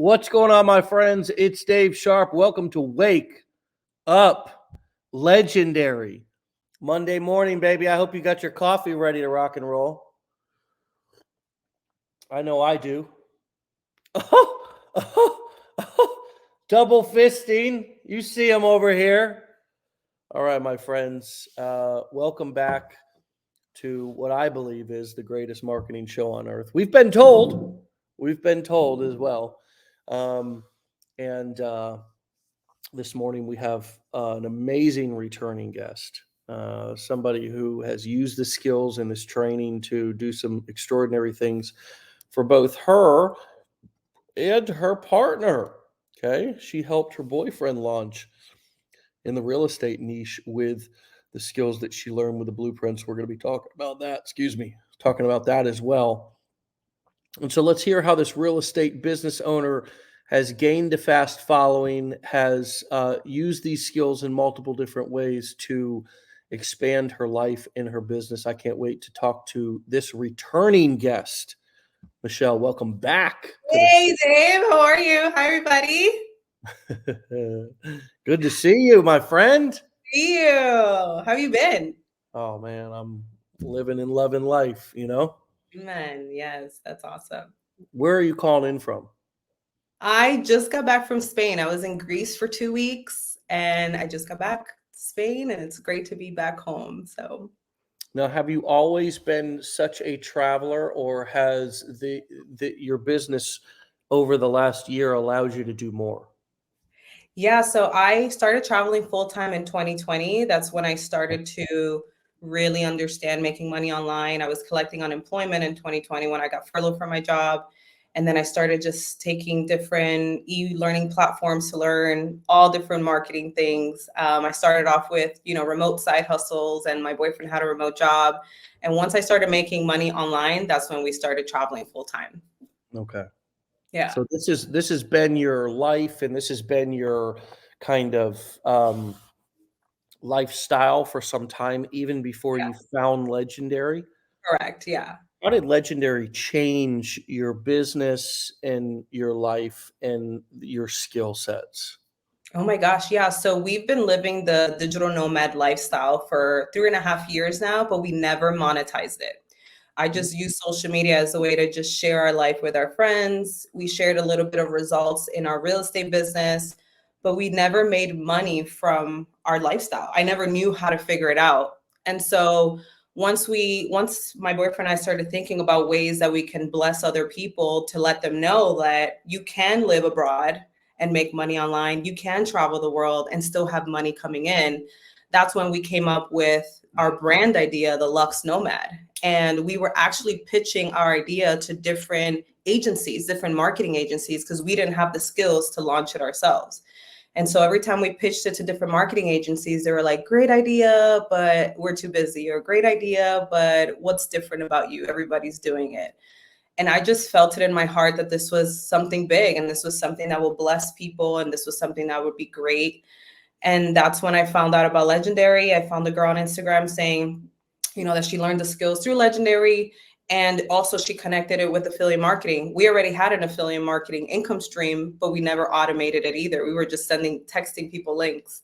What's going on, my friends? It's Dave Sharpe. Welcome to Wake Up Legendary. Monday morning, baby. I hope you got your coffee ready to rock and roll. I know I do. Double fisting. You see him over here. All right, my friends. Welcome back to what I believe is the greatest marketing show on earth. We've been told as well. This morning we have an amazing returning guest, somebody who has used the skills in this training to do some extraordinary things for both her and her partner. Okay. She helped her boyfriend launch in the real estate niche with the skills that she learned with the blueprints. We're going to be talking about that as well. And so let's hear how this real estate business owner has gained a fast following, has used these skills in multiple different ways to expand her life and her business. I can't wait to talk to this returning guest. Michelle, welcome back. Hey, Dave. How are you? Hi, everybody. Good to see you, my friend. See you. How have you been? Oh, man, I'm living and loving life, you know? Amen. Yes, that's awesome. Where are you calling in from? I just got back from Spain. I was in Greece for 2 weeks, and I just got back to Spain, and it's great to be back home. So, now, have you always been such a traveler, or has your business over the last year allowed you to do more? yeah, so I started traveling full time in 2020. That's when I started to really understand making money online. I was collecting unemployment in 2020 when I got furloughed from my job. And then I started just taking different e-learning platforms to learn all different marketing things. I started off with, remote side hustles, and my boyfriend had a remote job. And once I started making money online, that's when we started traveling full time. Okay. Yeah. So this has been your life, and this has been your kind of lifestyle for some time, even before you found Legendary. Correct. Yeah. How did Legendary change your business and your life and your skill sets? Oh my gosh. Yeah. So we've been living the digital nomad lifestyle for 3.5 years now, but we never monetized it. I just use social media as a way to just share our life with our friends. We shared a little bit of results in our real estate business, but we never made money from our lifestyle. I never knew how to figure it out. And so once my boyfriend and I started thinking about ways that we can bless other people to let them know that you can live abroad and make money online, you can travel the world and still have money coming in, that's when we came up with our brand idea, the Lux Nomad. And we were actually pitching our idea to different agencies, different marketing agencies, because we didn't have the skills to launch it ourselves. And so every time we pitched it to different marketing agencies, they were like, great idea, but we're too busy, or great idea, but what's different about you? Everybody's doing it. And I just felt it in my heart that this was something big, and this was something that will bless people, and this was something that would be great. And that's when I found out about Legendary. I found a girl on Instagram saying, that she learned the skills through Legendary. And also she connected it with affiliate marketing. We already had an affiliate marketing income stream, but we never automated it either. We were just texting people links.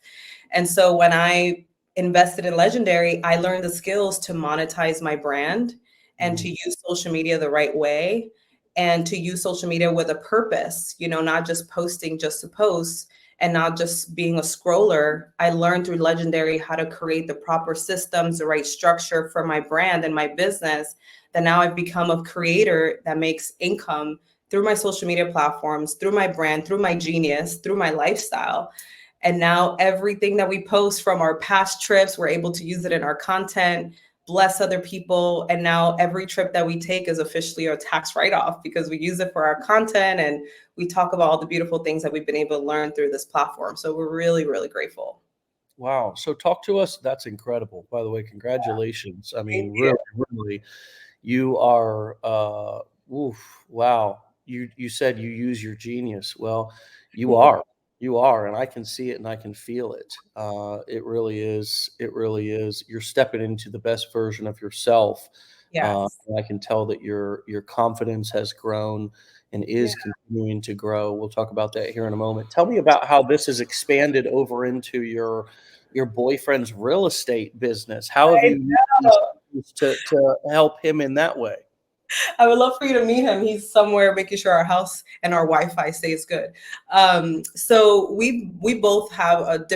And so when I invested in Legendary, I learned the skills to monetize my brand and to use social media the right way, and to use social media with a purpose, not just posting just to post, and not just being a scroller. I learned through Legendary how to create the proper systems, the right structure for my brand and my business, that now I've become a creator that makes income through my social media platforms, through my brand, through my genius, through my lifestyle. And now everything that we post from our past trips, we're able to use it in our content, bless other people. And now every trip that we take is officially a tax write-off, because we use it for our content, and we talk about all the beautiful things that we've been able to learn through this platform. So we're really, really grateful. Wow. So talk to us. That's incredible. By the way, congratulations. I mean, really, you are, wow. You said you use your genius. Well, you are, and I can see it and I can feel it. It really is. You're stepping into the best version of yourself. Yes. And I can tell that your confidence has grown and Yeah. is continuing to grow. We'll talk about that here in a moment. Tell me about how this has expanded over into your boyfriend's real estate business. How have I you used these know. tools to help him in that way? I would love for you to meet him. He's somewhere making sure our house and our Wi-Fi stays good. So we both have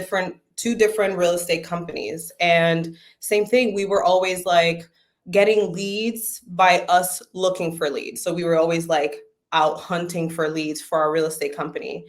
two different real estate companies, and same thing. We were always like getting leads by us looking for leads. So we were always like out hunting for leads for our real estate company.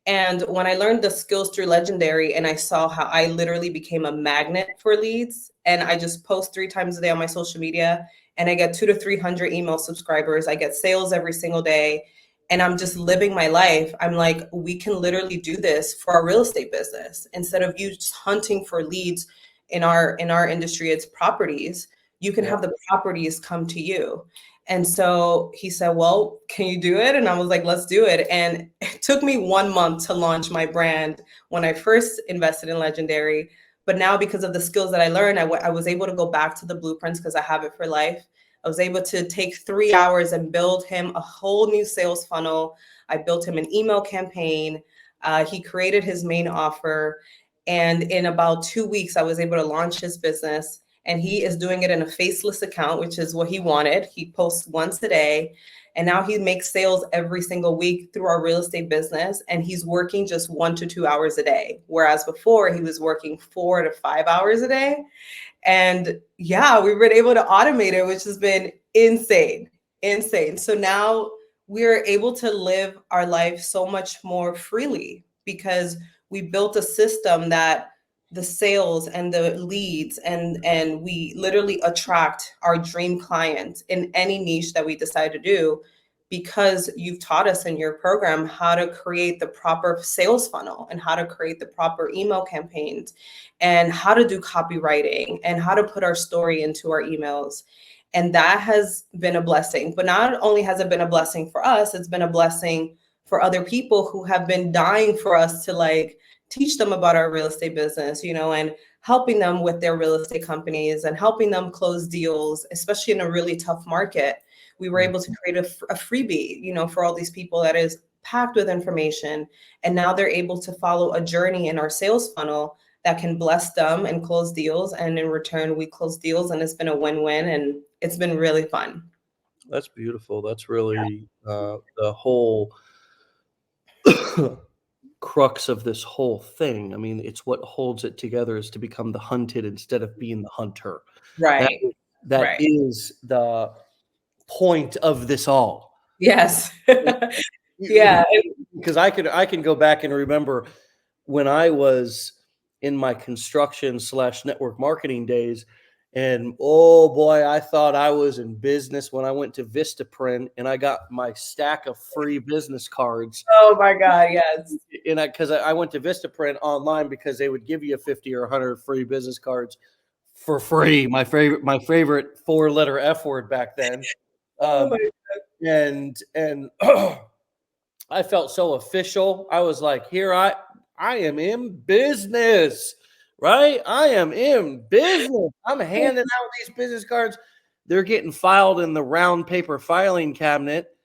And when I learned the skills through Legendary and I saw how I literally became a magnet for leads, and I just post 3 times a day on my social media and I get 200 to 300 email subscribers, I get sales every single day, and I'm just living my life. I'm like, we can literally do this for our real estate business instead of you just hunting for leads. In our industry, it's properties. You can Yeah, have the properties come to you. And so he said, well, can you do it? And I was like, let's do it. And it took me 1 month to launch my brand when I first invested in Legendary. But now, because of the skills that I learned, I was able to go back to the blueprints because I have it for life. I was able to take 3 hours and build him a whole new sales funnel. I built him an email campaign. He created his main offer. And in about 2 weeks, I was able to launch his business. And he is doing it in a faceless account, which is what he wanted. He posts once a day. And now he makes sales every single week through our real estate business. And he's working just 1 to 2 hours a day. Whereas before, he was working 4 to 5 hours a day. And yeah, we've been able to automate it, which has been insane, insane. So now we're able to live our life so much more freely because we built a system that the sales and the leads and we literally attract our dream clients in any niche that we decide to do because you've taught us in your program how to create the proper sales funnel and how to create the proper email campaigns and how to do copywriting and how to put our story into our emails. And that has been a blessing. But not only has it been a blessing for us, it's been a blessing for other people who have been dying for us to like teach them about our real estate business, and helping them with their real estate companies and helping them close deals, especially in a really tough market. We were able to create a freebie, for all these people that is packed with information. And now they're able to follow a journey in our sales funnel that can bless them and close deals. And in return, we close deals, and it's been a win-win, and it's been really fun. that's beautiful. That's really the whole crux of this whole thing. I mean, it's what holds it together is to become the hunted instead of being the hunter. That Right. that Right. is the point of this all. Yes. You Yeah. because I can go back and remember when I was in my construction/network marketing days, and oh boy, I thought I was in business when I went to Vistaprint and I got my stack of free business cards. Oh my God. Yes. And I went to Vistaprint online because they would give you 50 or 100 free business cards for free. My favorite four-letter F word back then. Oh Um, my. and I felt so official. I was like, I am in business, right? I am in business. I'm handing out these business cards. They're getting filed in the round paper filing cabinet,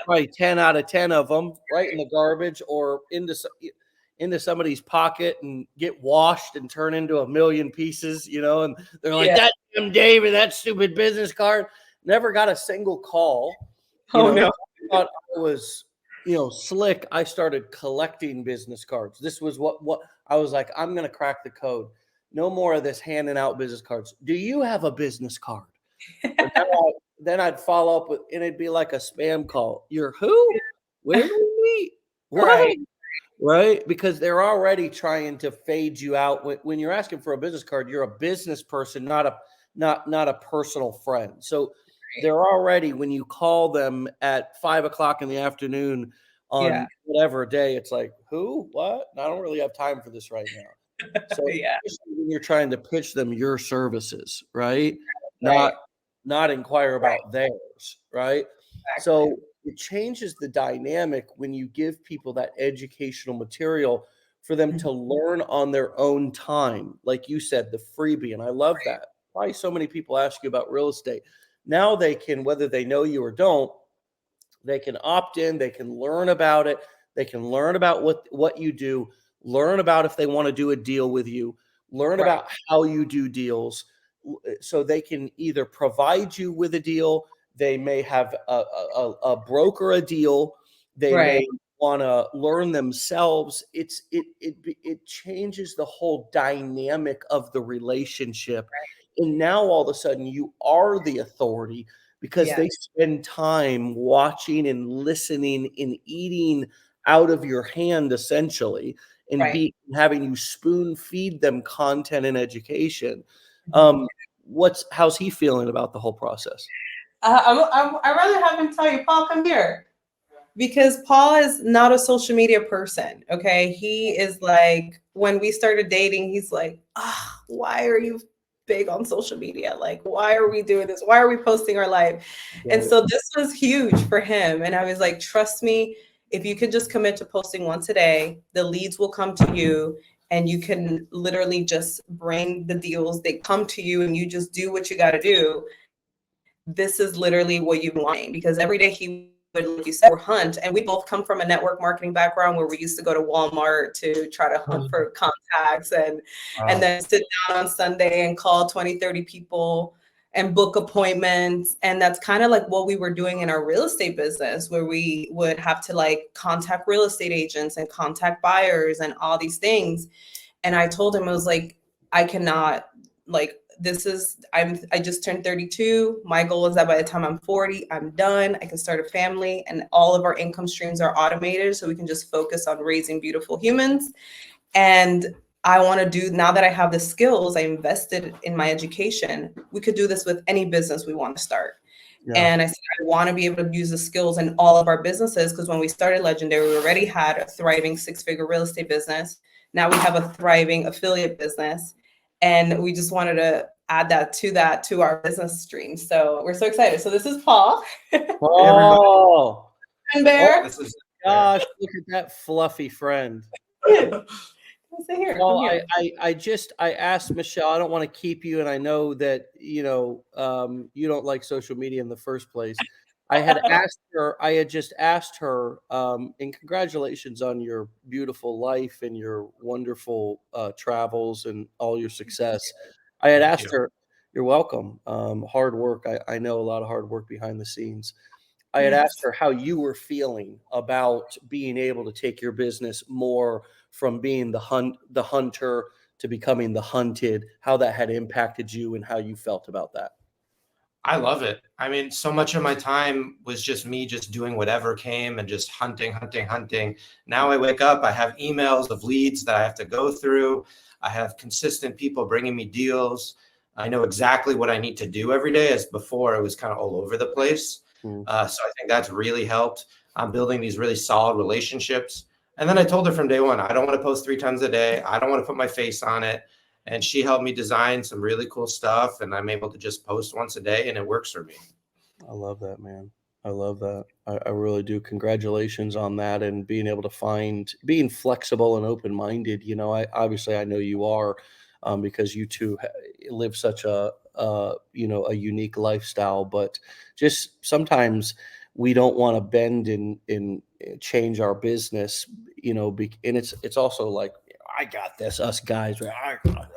probably 10 out of 10 of them right in the garbage or into somebody's pocket and get washed and turn into a million pieces, and they're like, Yeah. that damn David, that stupid business card. Never got a single call. Oh I no. thought I was, slick. I started collecting business cards. This was what I was like, I'm going to crack the code. No more of this handing out business cards. Do you have a business card? And then I'd follow up with, and it'd be like a spam call. You're who? Where do we meet? What? Right. Right? Because they're already trying to fade you out. When you're asking for a business card, you're a business person, not a personal friend. So they're already, when you call them at 5 o'clock in the afternoon Yeah. on whatever day, it's like, who? What? I don't really have time for this right now. So Yeah. especially when you're trying to pitch them your services, right? Right. Not not inquire Right. about theirs, right? Exactly. So it changes the dynamic when you give people that educational material for them Mhm. to learn on their own time. Like you said, the freebie, and I love that. Why so many people ask you about real estate? Now they can, whether they know you or don't, they can opt in, they can learn about it, they can learn about what you do, learn about if they want to do a deal with you, learn Right. about how you do deals, so they can either provide you with a deal, they may have a broker a deal, they Right. may want to learn themselves. It changes the whole dynamic of the relationship, and now all of a sudden you are the authority because Yeah. they spend time watching and listening and eating out of your hand essentially, and Right. be having you spoon feed them content and education. Mhm. um how's he feeling about the whole process? I'd rather have him tell you, Paul, come here. Because Paul is not a social media person. Okay. He is like, when we started dating, he's like, why are you big on social media? Like, why are we doing this? Why are we posting our life? And Got it. so this was huge for him. And I was like, trust me, if you could just commit to posting once a day, the leads will come to you and you can literally just bring the deals. They come to you and you just do what you got to do. This is literally what you want, because every day he would, like you said, hunt. And we both come from a network marketing background where we used to go to Walmart to try to hunt for contacts and then sit down on Sunday and call 20, 30 people and book appointments. And that's kind of like what we were doing in our real estate business, where we would have to like contact real estate agents and contact buyers and all these things. And I told him, I was like, I cannot, like, I just turned 32. My goal is that by the time I'm 40, I'm done. I can start a family and all of our income streams are automated. So we can just focus on raising beautiful humans. And I want to do, now that I have the skills, I invested in my education. We could do this with any business we want to start. Yeah. And I said, I want to be able to use the skills in all of our businesses, because when we started Legendary, we already had a thriving 6-figure real estate business. Now we have a thriving affiliate business. And we just wanted to add that to our business stream. So we're so excited. So this is Paul. Hey, everybody. Oh, And oh Bear. This is gosh, look at that fluffy friend. Come sit here. Well, Come here. I asked Michelle, I don't want to keep you, and I know that, you don't like social media in the first place. I had just asked her, and congratulations on your beautiful life and your wonderful travels and all your success. I had Thank asked you. her, you're welcome. Hard work. I know a lot of hard work behind the scenes. I had Yes. asked her how you were feeling about being able to take your business more from being the hunter to becoming the hunted, how that had impacted you and how you felt about that. I love it. I mean, so much of my time was just me just doing whatever came and just hunting, hunting, hunting. Now I wake up, I have emails of leads that I have to go through. I have consistent people bringing me deals. I know exactly what I need to do every day, as before it was kind of all over the place. Mm. So I think that's really helped. I'm building these really solid relationships. And then I told her from day one, I don't want to post 3 times a day. I don't want to put my face on it. And she helped me design some really cool stuff, and I'm able to just post once a day and it works for me. I love that, man. I love that. I really do. Congratulations on that and being able to being flexible and open-minded. I know you are, because you two live such a unique lifestyle, but just sometimes we don't want to bend and change our business, and it's also like, I got this, us guys, right? I got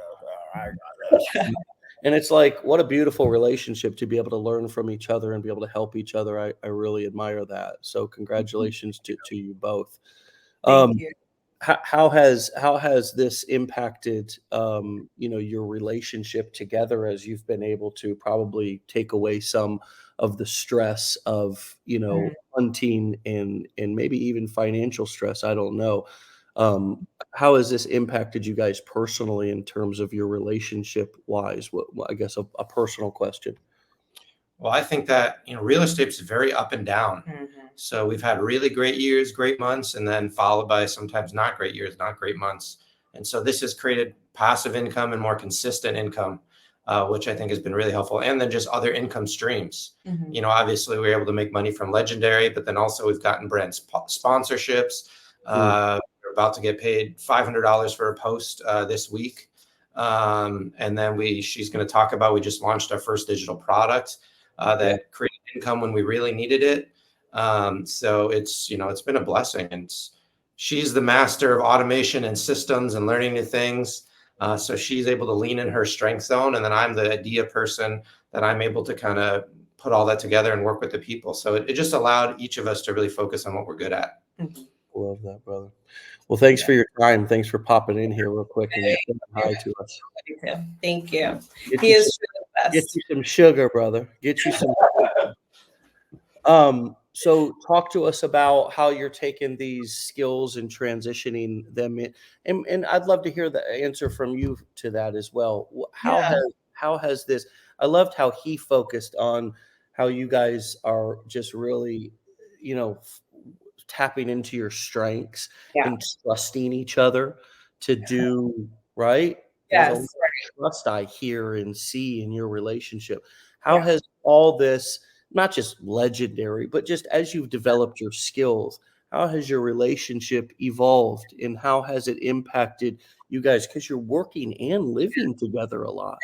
this. And it's like, what a beautiful relationship to be able to learn from each other and be able to help each other. I really admire that. So congratulations to you both. Thank Um, you. how has this impacted your relationship together, as you've been able to probably take away some of the stress of hunting and maybe even financial stress? I don't know. How has this impacted you guys personally in terms of your relationship wise? I guess a personal question. Well, I think that, real estate is very up and down. Mhm. So we've had really great years, great months, and then followed by sometimes not great years, not great months. And so this has created passive income and more consistent income, which I think has been really helpful. And then just other income streams. Mhm. Obviously we're able to make money from Legendary, but then also we've gotten brand sponsorships. Mm. We're about to get paid $500 for a post this week. And then she's going to talk about, we just launched our first digital product. that created income when we really needed it. So it's been a blessing, and she's the master of automation and systems and learning new things. So she's able to lean in her strength zone, and then I'm the idea person that I'm able to kind of put all that together and work with the people. So it just allowed each of us to really focus on what we're good at. Love that, brother. Well, thanks for your time. Thanks for popping in here real quick and saying hi to us. Thank you. Get He you is some, truly the get best. you some sugar, brother. Get you some. So talk to us about how you're taking these skills and transitioning them in, and I'd love to hear the answer from you to that as well. Yeah. How has this? I loved how he focused on how you guys are just really, you know, tapping into your strengths Yeah. and trusting each other to do right. There's a lot Yes. of trust I hear and see in your relationship. How Yeah. has all this, not just legendary, but just as you've developed your skills, how has your relationship evolved and how has it impacted you guys? Because you're working and living together a lot.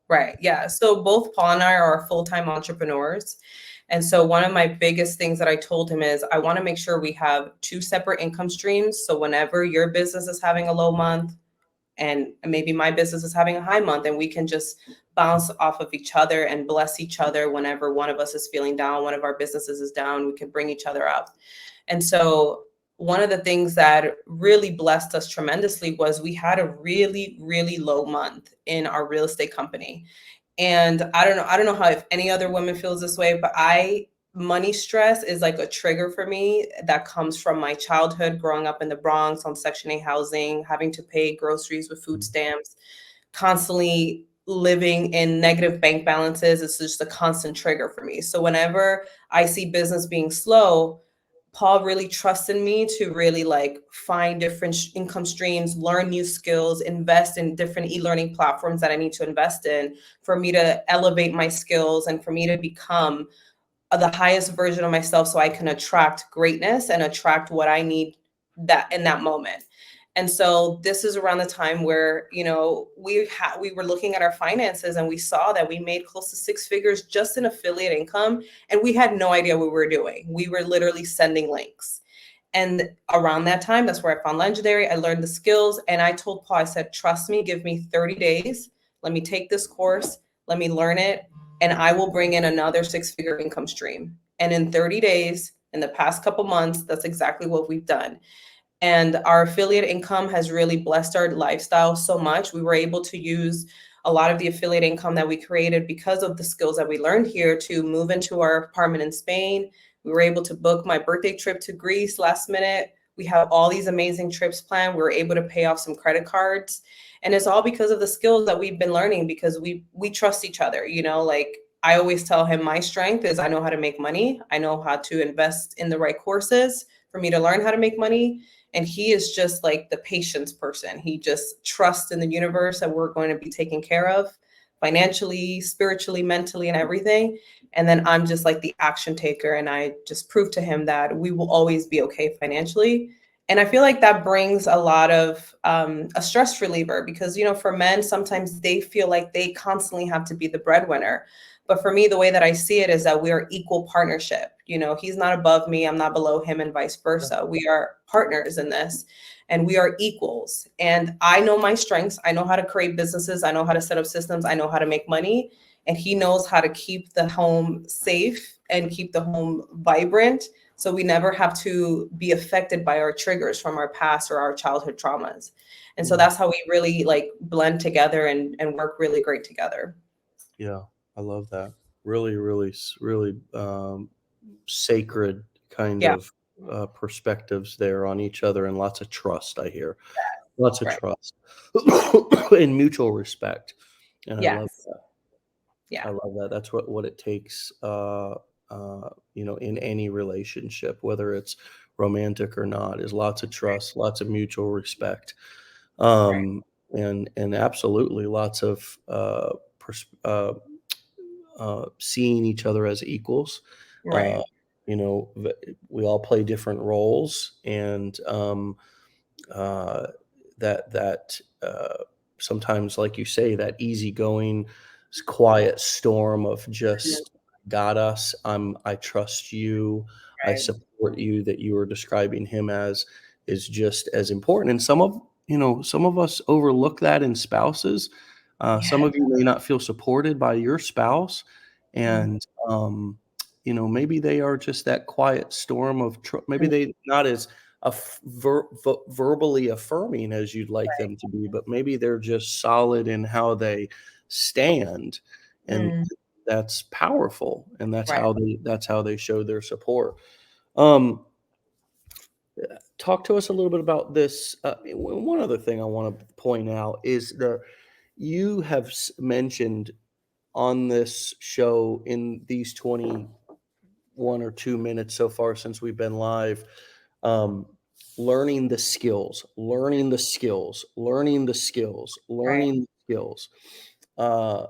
Right. Yeah. So both Paul and I are full-time entrepreneurs. And so one of my biggest things that I told him is I want to make sure we have two separate income streams. So whenever your business is having a low month and maybe my business is having a high month, and we can just bounce off of each other and bless each other whenever one of us is feeling down, one of our businesses is down, we can bring each other up. And so one of the things that really blessed us tremendously was we had a really, really low month in our real estate company. And I don't know how if any other woman feels this way, but money stress is like a trigger for me that comes from my childhood growing up in the Bronx on Section 8 housing, having to pay groceries with food stamps, constantly living in negative bank balances. It's just a constant trigger for me. So whenever I see business being slow, Paul really trusted me to really like find different income streams, learn new skills, invest in different e-learning platforms that I need to invest in for me to elevate my skills and for me to become the highest version of myself so I can attract greatness and attract what I need that in that moment. And so this is around the time where, we were looking at our finances and we saw that we made close to six figures just in affiliate income. And we had no idea what we were doing. We were literally sending links. And around that time, that's where I found Legendary. I learned the skills and I told Paul, I said, trust me, give me 30 days. Let me take this course. Let me learn it. And I will bring in another six-figure income stream. And in 30 days, in the past couple months, that's exactly what we've done. And our affiliate income has really blessed our lifestyle so much. We were able to use a lot of the affiliate income that we created because of the skills that we learned here to move into our apartment in Spain. We were able to book my birthday trip to Greece last minute. We have all these amazing trips planned. We were able to pay off some credit cards. And it's all because of the skills that we've been learning because we trust each other. Like I always tell him my strength is I know how to make money. I know how to invest in the right courses for me to learn how to make money. And he is just like the patience person. He just trusts in the universe that we're going to be taken care of financially, spiritually, mentally, and everything. And then I'm just like the action taker. And I just prove to him that we will always be okay financially. And I feel like that brings a lot of a stress reliever because, for men, sometimes they feel like they constantly have to be the breadwinner. But for me, the way that I see it is that we are equal partnership. He's not above me, I'm not below him, and vice versa. We are partners in this and we are equals. And I know my strengths. I know how to create businesses. I know how to set up systems. I know how to make money. And he knows how to keep the home safe and keep the home vibrant. So we never have to be affected by our triggers from our past or our childhood traumas. And so that's how we really like blend together and work really great together. Yeah, I love that. Really, really, really sacred kind Yeah. of perspectives there on each other and lots of trust, I hear. Lots of Right. trust and mutual respect. And I love Yes. that. Yeah. I love that. That's what it takes, in any relationship, whether it's romantic or not, is lots of trust, lots of mutual respect, and absolutely lots of seeing each other as equals. Right. We all play different roles, and that sometimes, like you say, that easygoing, quiet storm of just got us. I trust you. I Right. support you. That you are describing him as is just as important. And some of us overlook that in spouses. Some Yeah. of you may not feel supported by your spouse, Mm, and maybe they are just that quiet storm of maybe mm, they not as verbally affirming as you'd like them to be, but maybe they're just solid in how they stand, and mm, that's powerful, and right. that's how they show their support. Um, Talk to us a little bit about this. One other thing I want to point out is that you have mentioned on this show in these 21 or 2 minutes so far since we've been live, um, learning the skills, learning the skills, learning the skills, Right. learning the skills. Uh,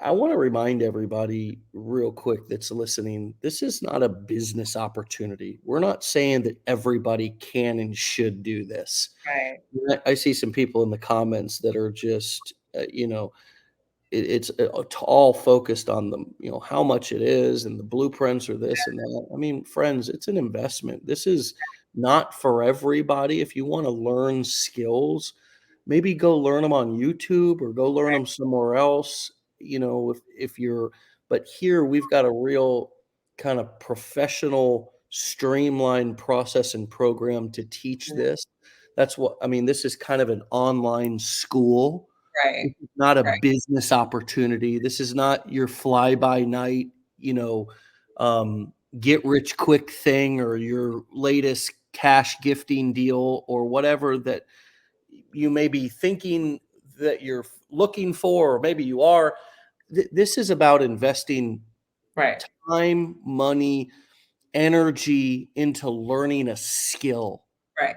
I want to remind everybody real quick that's listening, this is not a business opportunity. We're not saying that everybody can and should do this. Right. I see some people in the comments that are just, it's all focused on the how much it is and the blueprints or this and that. I mean, friends, it's an investment. This is not for everybody. If you want to learn skills, maybe go learn them on YouTube or go learn Right. them somewhere else. If you're, but here we've got a real kind of professional, streamlined process and program to teach Mm, this. That's what I mean. This is kind of an online school. right. This is not a Right. business opportunity. This is not your fly by night, you know, get rich quick thing or your latest cash gifting deal or whatever that you may be thinking that you're looking for, or maybe you are. This is about investing Right. time, money, energy into learning a skill, Right.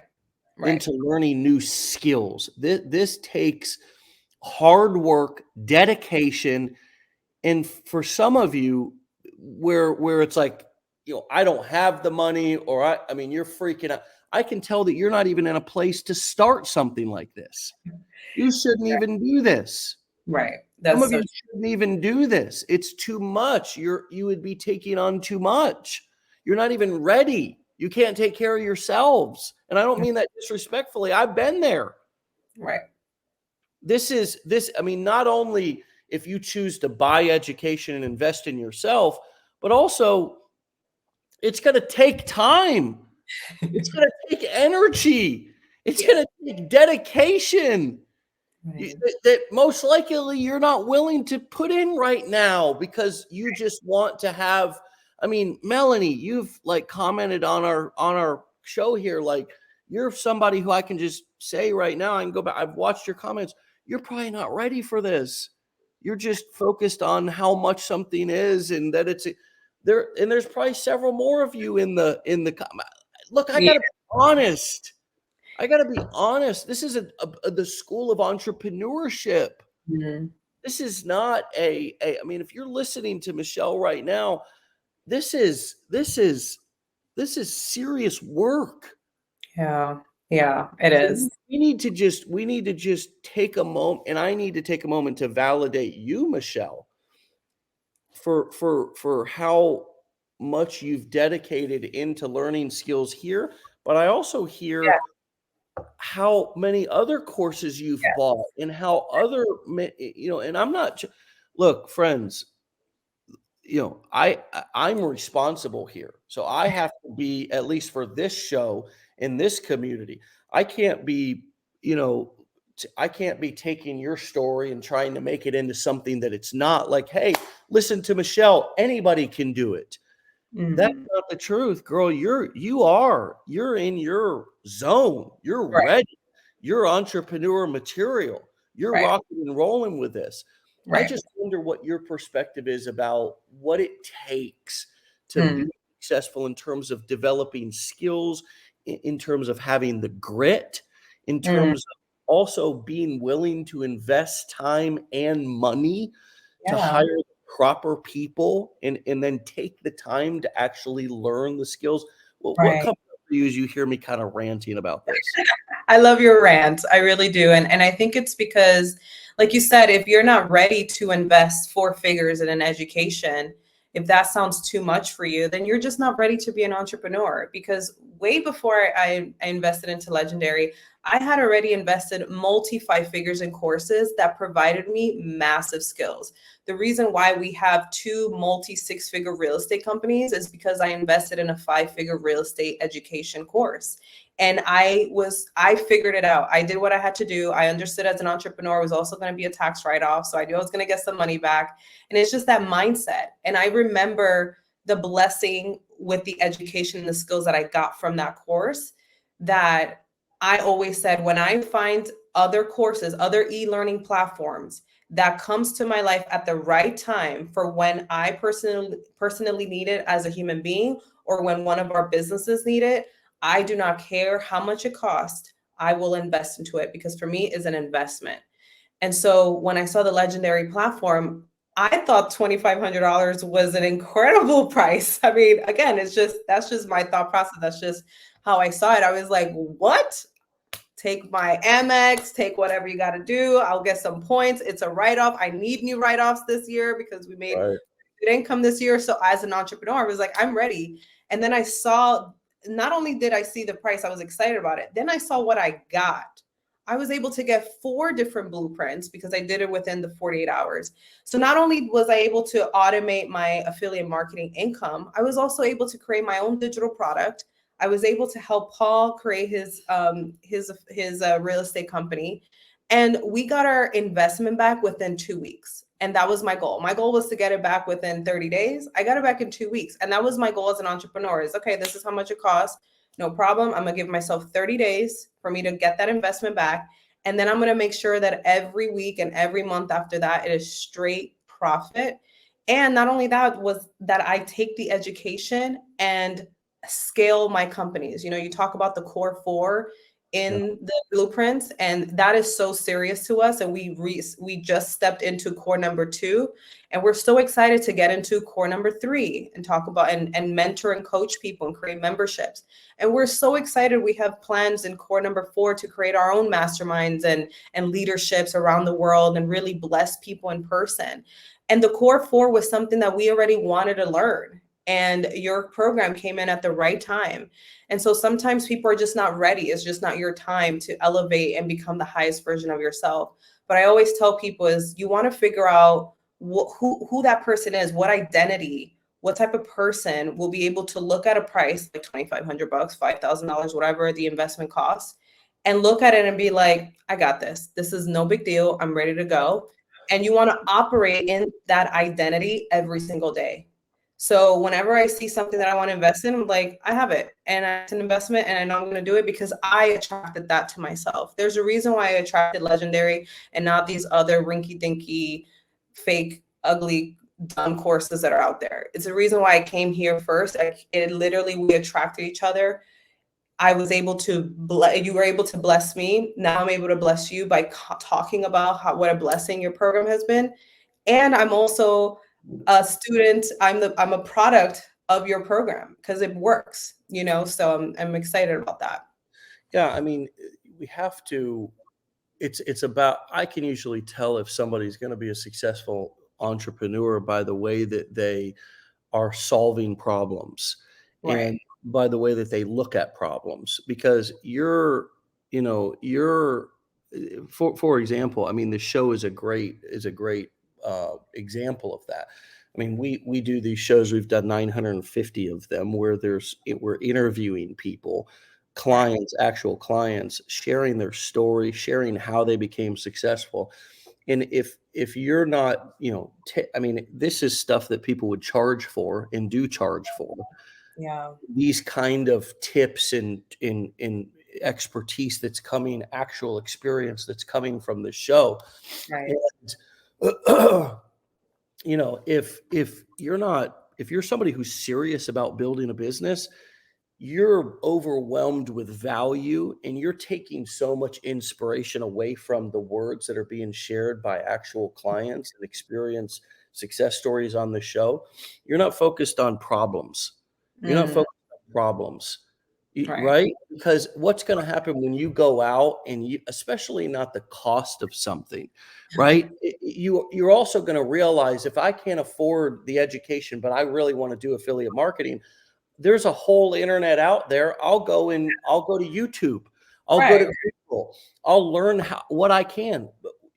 Right. into learning new skills. This takes hard work, dedication, and for some of you, where it's like, I don't have the money, or I mean, you're freaking out. I can tell that you're not even in a place to start something like this. You shouldn't even do this. Right. Some That's of so you shouldn't even do this. It's too much. You would be taking on too much. You're not even ready. You can't take care of yourselves. And I don't true. mean that disrespectfully. I've been there. Right. I mean, not only if you choose to buy education and invest in yourself, but also it's going to take time. It's going to take energy. It's Yeah. going to take dedication. Right. That most likely you're not willing to put in right now because you just want to have. I mean, Melanie, you've like commented on our show here, like you're somebody who I can just say right now, I can go back, I've watched your comments, you're probably not ready for this. You're just focused on how much something is and that it's there, and there's probably several more of you in the look, I Yeah. gotta be honest. I got to be honest. This is the school of entrepreneurship. Mhm. This is not I mean, if you're listening to Michelle right now, this is serious work. Yeah. Yeah. It So is. we need to just take a moment, and I need to take a moment to validate you, Michelle, for how much you've dedicated into learning skills here. But I also Yeah. hear how many other courses you've Yeah. bought and how other and I'm not look, friends, I'm responsible here, so I have to be, at least for this show in this community, I can't be, I can't be taking your story and trying to make it into something that it's not. Like, hey, listen to Michelle, anybody can do it. That's Mhm. not the truth, girl. You're in your zone. You're Right. ready. You're entrepreneur material. You're Right. rocking and rolling with this. I Right. just wonder what your perspective is about what it takes to be Mm. successful in terms of developing skills, in terms of having the grit, in Mm. terms of also being willing to invest time and money to Yeah. hire the proper people and then take the time to actually learn the skills. What Right. comes up for you as you hear me kind of ranting about this? I love your rant. I really do. And I think it's because, like you said, if you're not ready to invest four figures in an education, if that sounds too much for you, then you're just not ready to be an entrepreneur. Because way before I invested into Legendary, I had already invested multi 5 figures in courses that provided me massive skills. The reason why we have 2 multi 6-figure real estate companies is because I invested in a 5-figure real estate education course. And I figured it out. I did what I had to do. I understood as an entrepreneur, it was also going to be a tax write-off. So I knew I was going to get some money back. And it's just that mindset. And I remember the blessing with the education and the skills that I got from that course, that I always said, when I find other courses, other e-learning platforms that comes to my life at the right time for when I personally need it as a human being, or when one of our businesses need it, I do not care how much it costs. I will invest into it, because for me it's an investment. And so when I saw the Legendary platform, I thought $2,500 was an incredible price. I mean, again, that's just my thought process. That's just how I saw it. I was like, what? Take my Amex, take whatever you got to do. I'll get some points. It's a write-off. I need new write-offs this year because we made good income this year. So as an entrepreneur, I was like, I'm ready. And then I saw, not only did I see the price, I was excited about it. Then I saw what I got. I was able to get 4 different blueprints because I did it within the 48 hours. So not only was I able to automate my affiliate marketing income, I was also able to create my own digital product. I was able to help Paul create his real estate company, and we got our investment back within 2 weeks. And that was my goal. My goal was to get it back within 30 days. I got it back in 2 weeks. And that was my goal as an entrepreneur, is, okay, this is how much it costs. No problem. I'm going to give myself 30 days for me to get that investment back. And then I'm going to make sure that every week and every month after that, it is straight profit. And not only that, was that I take the education and scale my companies. You know, you talk about the core 4 in the blueprints, and that is so serious to us. And we just stepped into core number 2, and we're so excited to get into core number 3 and talk about and mentor and coach people and create memberships. And we're so excited. We have plans in core number 4 to create our own masterminds and leaderships around the world and really bless people in person. And the core 4 was something that we already wanted to learn. And your program came in at the right time. And so sometimes people are just not ready. It's just not your time to elevate and become the highest version of yourself. But I always tell people is, you want to figure out who that person is, what identity, what type of person will be able to look at a price like $2,500, $5,000, whatever the investment costs, and look at it and be like, I got this. This is no big deal. I'm ready to go. And you want to operate in that identity every single day. So whenever I see something that I want to invest in, I'm like, I have it, and it's an investment, and I know I'm going to do it because I attracted that to myself. There's a reason why I attracted Legendary and not these other rinky-dinky, fake, ugly, dumb courses that are out there. It's a reason why I came here first. We attracted each other. I was able to, you were able to bless me. Now I'm able to bless you by talking about what a blessing your program has been. And I'm also a student. I'm a product of your program because it works, you know, so I'm excited about that. Yeah. I mean, we have to, it's about, I can usually tell if somebody's going to be a successful entrepreneur by the way that they are solving problems, Right. and by the way that they look at problems, because for example, I mean, the show is a great example of that. I mean, we do these shows. We've done 950 of them where we're interviewing people, clients, actual clients, sharing their story, sharing how they became successful. And if you're not, I mean, this is stuff that people would charge for and do charge for. Yeah. These kind of tips and in expertise that's coming, actual experience that's coming from the show. Right. And, if you're somebody who's serious about building a business, you're overwhelmed with value, and you're taking so much inspiration away from the words that are being shared by actual clients and experience success stories on the show. You're not focused on problems. You're not focused on problems. Right. Right? Because what's going to happen when you go out and you, especially not the cost of something, right? You're also going to realize if I can't afford the education, but I really want to do affiliate marketing, there's a whole internet out there. I'll go to YouTube. I'll go Right. to Google. I'll learn what I can.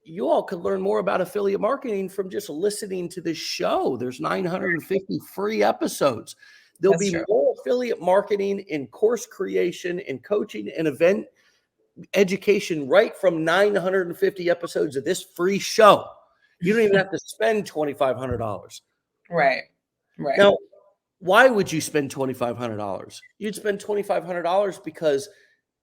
You all could learn more about affiliate marketing from just listening to this show. There's 950 free episodes. There'll That's be true. more affiliate marketing and course creation and coaching and event education right from 950 episodes of this free show. You don't even have to spend $2,500. Right. Right. Now, why would you spend $2,500? You'd spend $2,500 because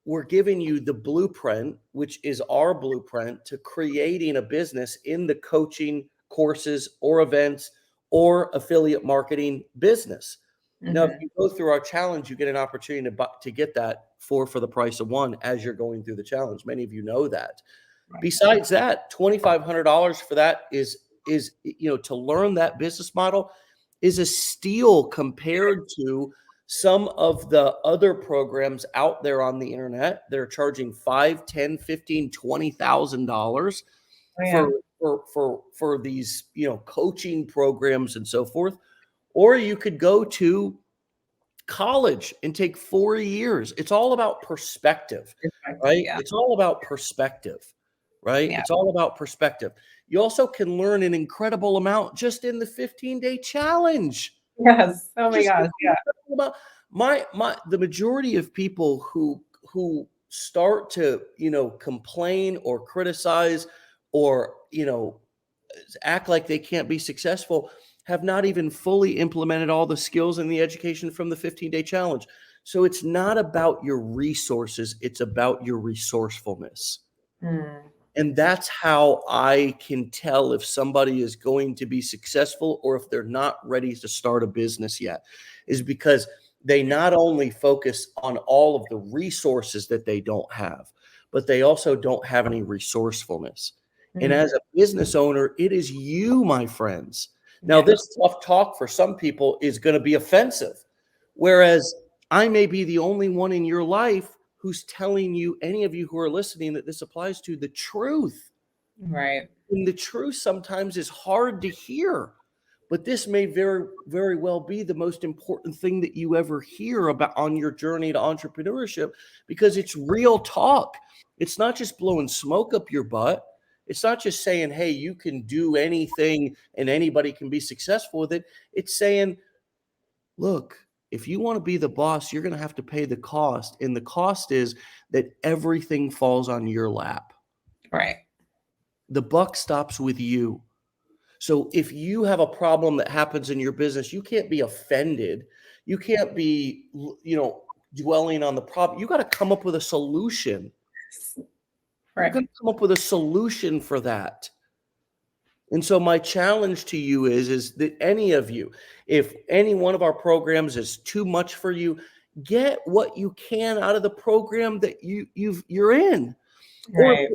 we're giving you the blueprint, which is our blueprint to creating a business in the coaching courses or events or affiliate marketing business. Now, if you go through our challenge, you get an opportunity to get that for the price of one as you're going through the challenge. Many of you know that. Right. Besides that, $2,500 for that is to learn that business model is a steal compared to some of the other programs out there on the internet. They're charging $5,000, $10,000, $15,000, $20,000 for these coaching programs and so forth. Or you could go to college and take 4 years. It's all about perspective, right? Yeah. It's all about perspective, right? Yeah. It's all about perspective. You also can learn an incredible amount just in the 15-day challenge. Yes. Oh my gosh. Yeah. The majority of people who start to complain or criticize or act like they can't be successful have not even fully implemented all the skills and the education from the 15-day challenge. So it's not about your resources, it's about your resourcefulness. And that's how I can tell if somebody is going to be successful or if they're not ready to start a business yet, is because they not only focus on all of the resources that they don't have, but they also don't have any resourcefulness. And as a business owner, it is you, my friends. Now, this tough talk for some people is going to be offensive, whereas I may be the only one in your life who's telling you, any of you who are listening, that this applies to the truth. Right. And the truth sometimes is hard to hear, but this may very, very well be the most important thing that you ever hear about on your journey to entrepreneurship, because it's real talk. It's not just blowing smoke up your butt. It's not just saying, hey, you can do anything and anybody can be successful with it. It's saying, look, if you want to be the boss, you're going to have to pay the cost. And the cost is that everything falls on your lap. Right. The buck stops with you. So if you have a problem that happens in your business, you can't be offended. You can't be, dwelling on the problem. You got to come up with a solution. Right. You got to come up with a solution for that. And so my challenge to you is that any of you, if any one of our programs is too much for you, get what you can out of the program that you're in. Right.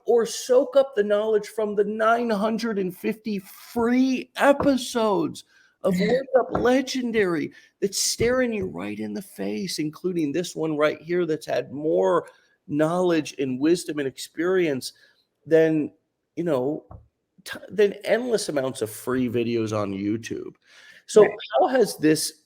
Or soak up the knowledge from the 950 free episodes of Wake Up Legendary that's staring you right in the face, including this one right here that's had more knowledge and wisdom and experience than endless amounts of free videos on YouTube. So how has this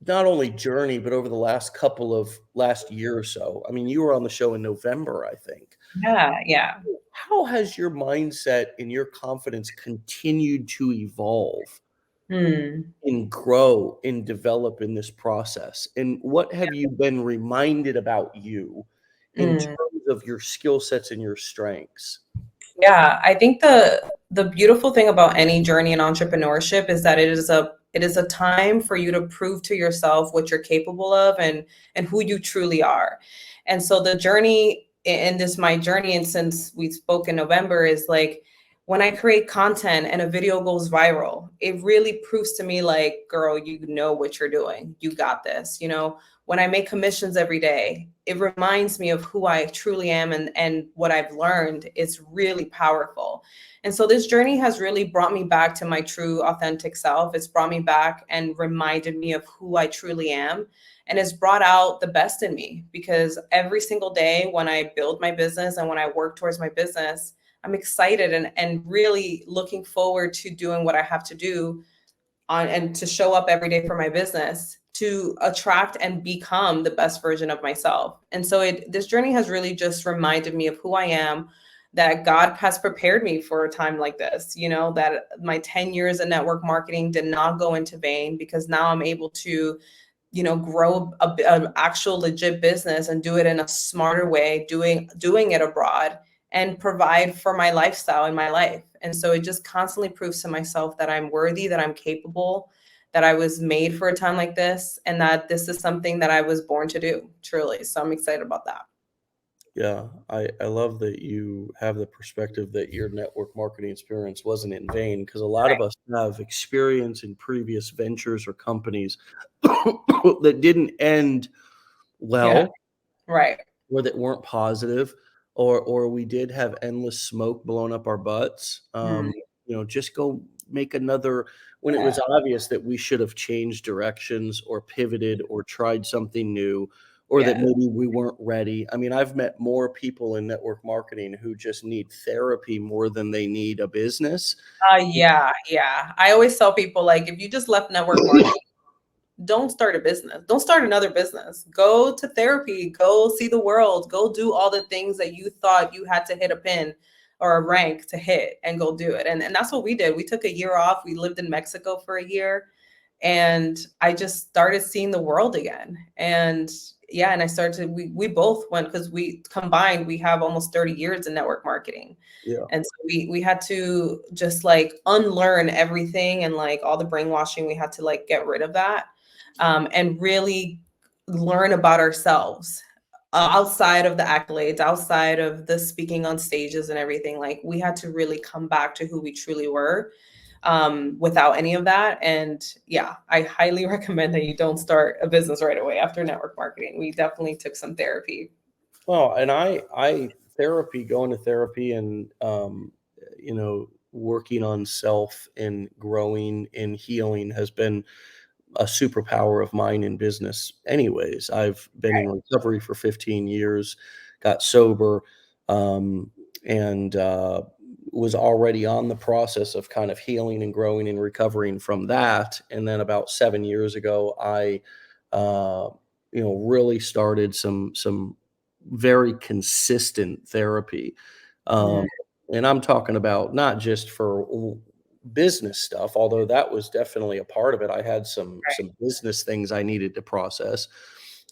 not only journey, but over the last year or so? I mean, you were on the show in November, I think. Yeah. How has your mindset and your confidence continued to evolve and grow and develop in this process? And what have you been reminded about you in terms of your skill sets and your strengths? Yeah, I think the beautiful thing about any journey in entrepreneurship is that it is a time for you to prove to yourself what you're capable of and who you truly are. And so the journey in this, my journey, and since we spoke in November, is like When I create content and a video goes viral, it really proves to me like, girl, you know what you're doing. You got this. You know, when I make commissions every day, it reminds me of who I truly am, and what I've learned is really powerful. And so this journey has really brought me back to my true authentic self. It's brought me back and reminded me of who I truly am. And it's brought out the best in me, because every single day when I build my business and when I work towards my business, I'm excited and really looking forward to doing what I have to do on, and to show up every day for my business to attract and become the best version of myself. And so this journey has really just reminded me of who I am, that God has prepared me for a time like this, you know, that my 10 years in network marketing did not go into vain, because now I'm able to, you know, grow an actual legit business and do it in a smarter way, doing it abroad, and provide for my lifestyle in my life. And so it just constantly proves to myself that I'm worthy, that I'm capable, that I was made for a time like this, and that this is something that I was born to do, truly. So I'm excited about that. Yeah, I love that you have the perspective that your network marketing experience wasn't in vain, because a lot Right. of us have experience in previous ventures or companies that didn't end Yeah. well, Right. or that weren't positive, or we did have endless smoke blowing up our butts. Mhm. Just go make another, when it Yeah. was obvious that we should have changed directions or pivoted or tried something new, or that Yeah. maybe we weren't ready. I mean, I've met more people in network marketing who just need therapy more than they need a business. Yeah. Yeah. I always tell people, like, if you just left network marketing, don't start a business. Don't start another business. Go to therapy, go see the world, go do all the things that you thought you had to hit a pin or a rank to hit, and go do it. And that's what we did. We took a year off. We lived in Mexico for a year, and I just started seeing the world again. And yeah, and I started to, we both went, because we combined, we have almost 30 years in network marketing. Yeah. And so we had to just like unlearn everything, and like all the brainwashing, we had to like get rid of that, and really learn about ourselves, outside of the accolades, outside of the speaking on stages and everything. Like, we had to really come back to who we truly were, without any of that. And yeah, I highly recommend that you don't start a business right away after network marketing. We definitely took some therapy. Well, and going to therapy and, working on self and growing and healing has been a superpower of mine in business anyways. I've been in recovery for 15 years, got sober, and was already on the process of kind of healing and growing and recovering from that. And then about 7 years ago, I, uh, really started some very consistent therapy. Mhm. Um, and I'm talking about not just for business stuff, although that was definitely a part of it. I had some business things I needed to process.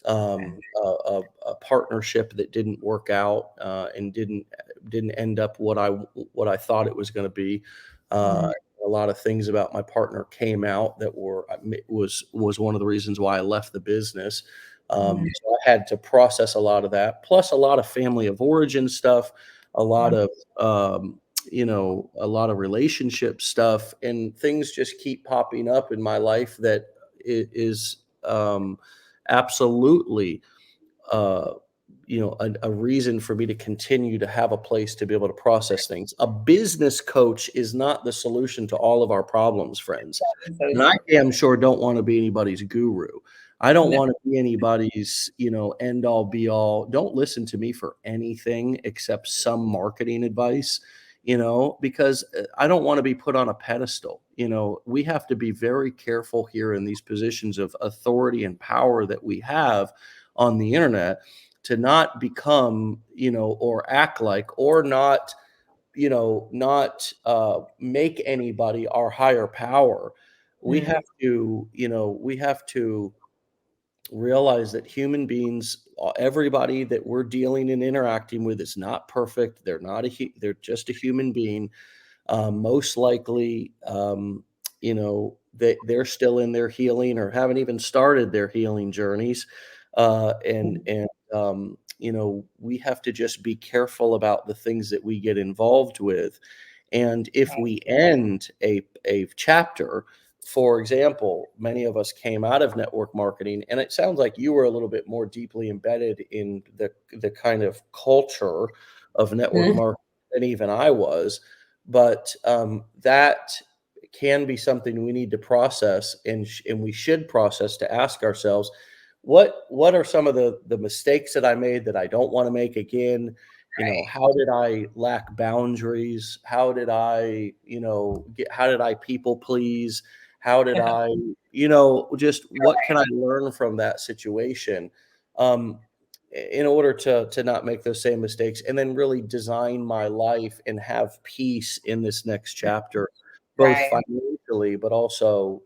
A partnership that didn't work out, and didn't end up what I thought it was going to be. Uh, Mhm. a lot of things about my partner came out that was one of the reasons why I left the business. Mhm. So I had to process a lot of that, plus a lot of family of origin stuff, a lot of a lot of relationship stuff, and things just keep popping up in my life that is absolutely uh, a reason for me to continue to have a place to be able to process things. A business coach is not the solution to all of our problems, friends. So And I true. damn sure don't want to be anybody's guru. I don't No. want to be anybody's, end all be all. Don't listen to me for anything except some marketing advice, because I don't want to be put on a pedestal. We have to be very careful here in these positions of authority and power that we have on the internet, to not become, or act like, or not, make anybody our higher power. We Mhm. have to realize that human beings, everybody that we're dealing and interacting with, is not perfect. They're just a human being. Most likely, they're still in their healing or haven't even started their healing journeys. We have to just be careful about the things that we get involved with. And if we end a chapter, for example, many of us came out of network marketing, and it sounds like you were a little bit more deeply embedded in the kind of culture of network Mhm. marketing than even I was. But that can be something we need to process, and we should process to ask ourselves, what are some of the mistakes that I made that I don't want to make again? You know, how did I lack boundaries? How did I, how did I people please? How did Yeah. I, just what can I learn from that situation? Um, in order to not make those same mistakes, and then really design my life and have peace in this next chapter, both Right. financially but also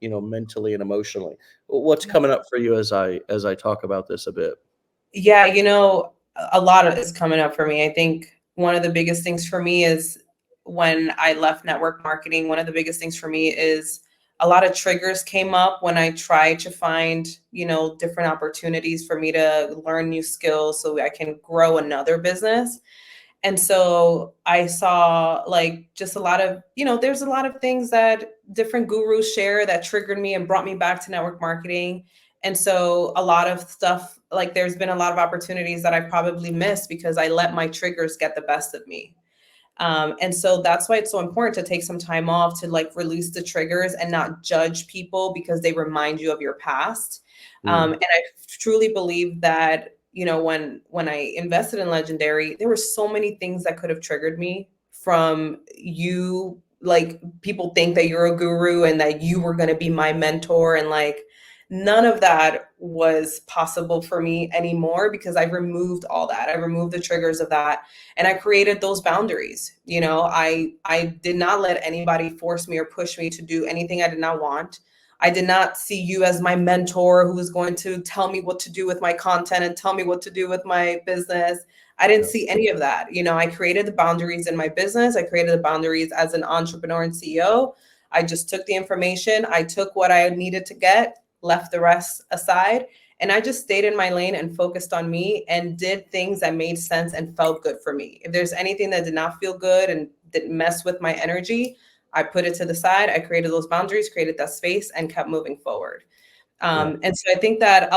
mentally and emotionally. What's coming up for you as I talk about this a bit? Yeah, a lot of is coming up for me. I think one of the biggest things for me is when I left network marketing, one of the biggest things for me is a lot of triggers came up when I tried to find, different opportunities for me to learn new skills so I can grow another business. And so I saw like just a lot of, there's a lot of things that different gurus share that triggered me and brought me back to network marketing. And so a lot of stuff, like there's been a lot of opportunities that I probably missed because I let my triggers get the best of me. And so that's why it's so important to take some time off to like release the triggers and not judge people because they remind you of your past. And I truly believe that, when I invested in Legendary, there were so many things that could have triggered me from you. Like people think that you're a guru and that you were going to be my mentor, and like none of that was possible for me anymore because I removed all that. I removed the triggers of that and I created those boundaries. I did not let anybody force me or push me to do anything I did not want. I did not see you as my mentor who was going to tell me what to do with my content and tell me what to do with my business. I didn't see any of that. I created the boundaries in my business. I created the boundaries as an entrepreneur and CEO. I just took the information. I took what I needed to get, left the rest aside. And I just stayed in my lane and focused on me and did things that made sense and felt good for me. If there's anything that did not feel good and didn't mess with my energy, I put it to the side. I created those boundaries, created that space, and kept moving forward. And so I think that,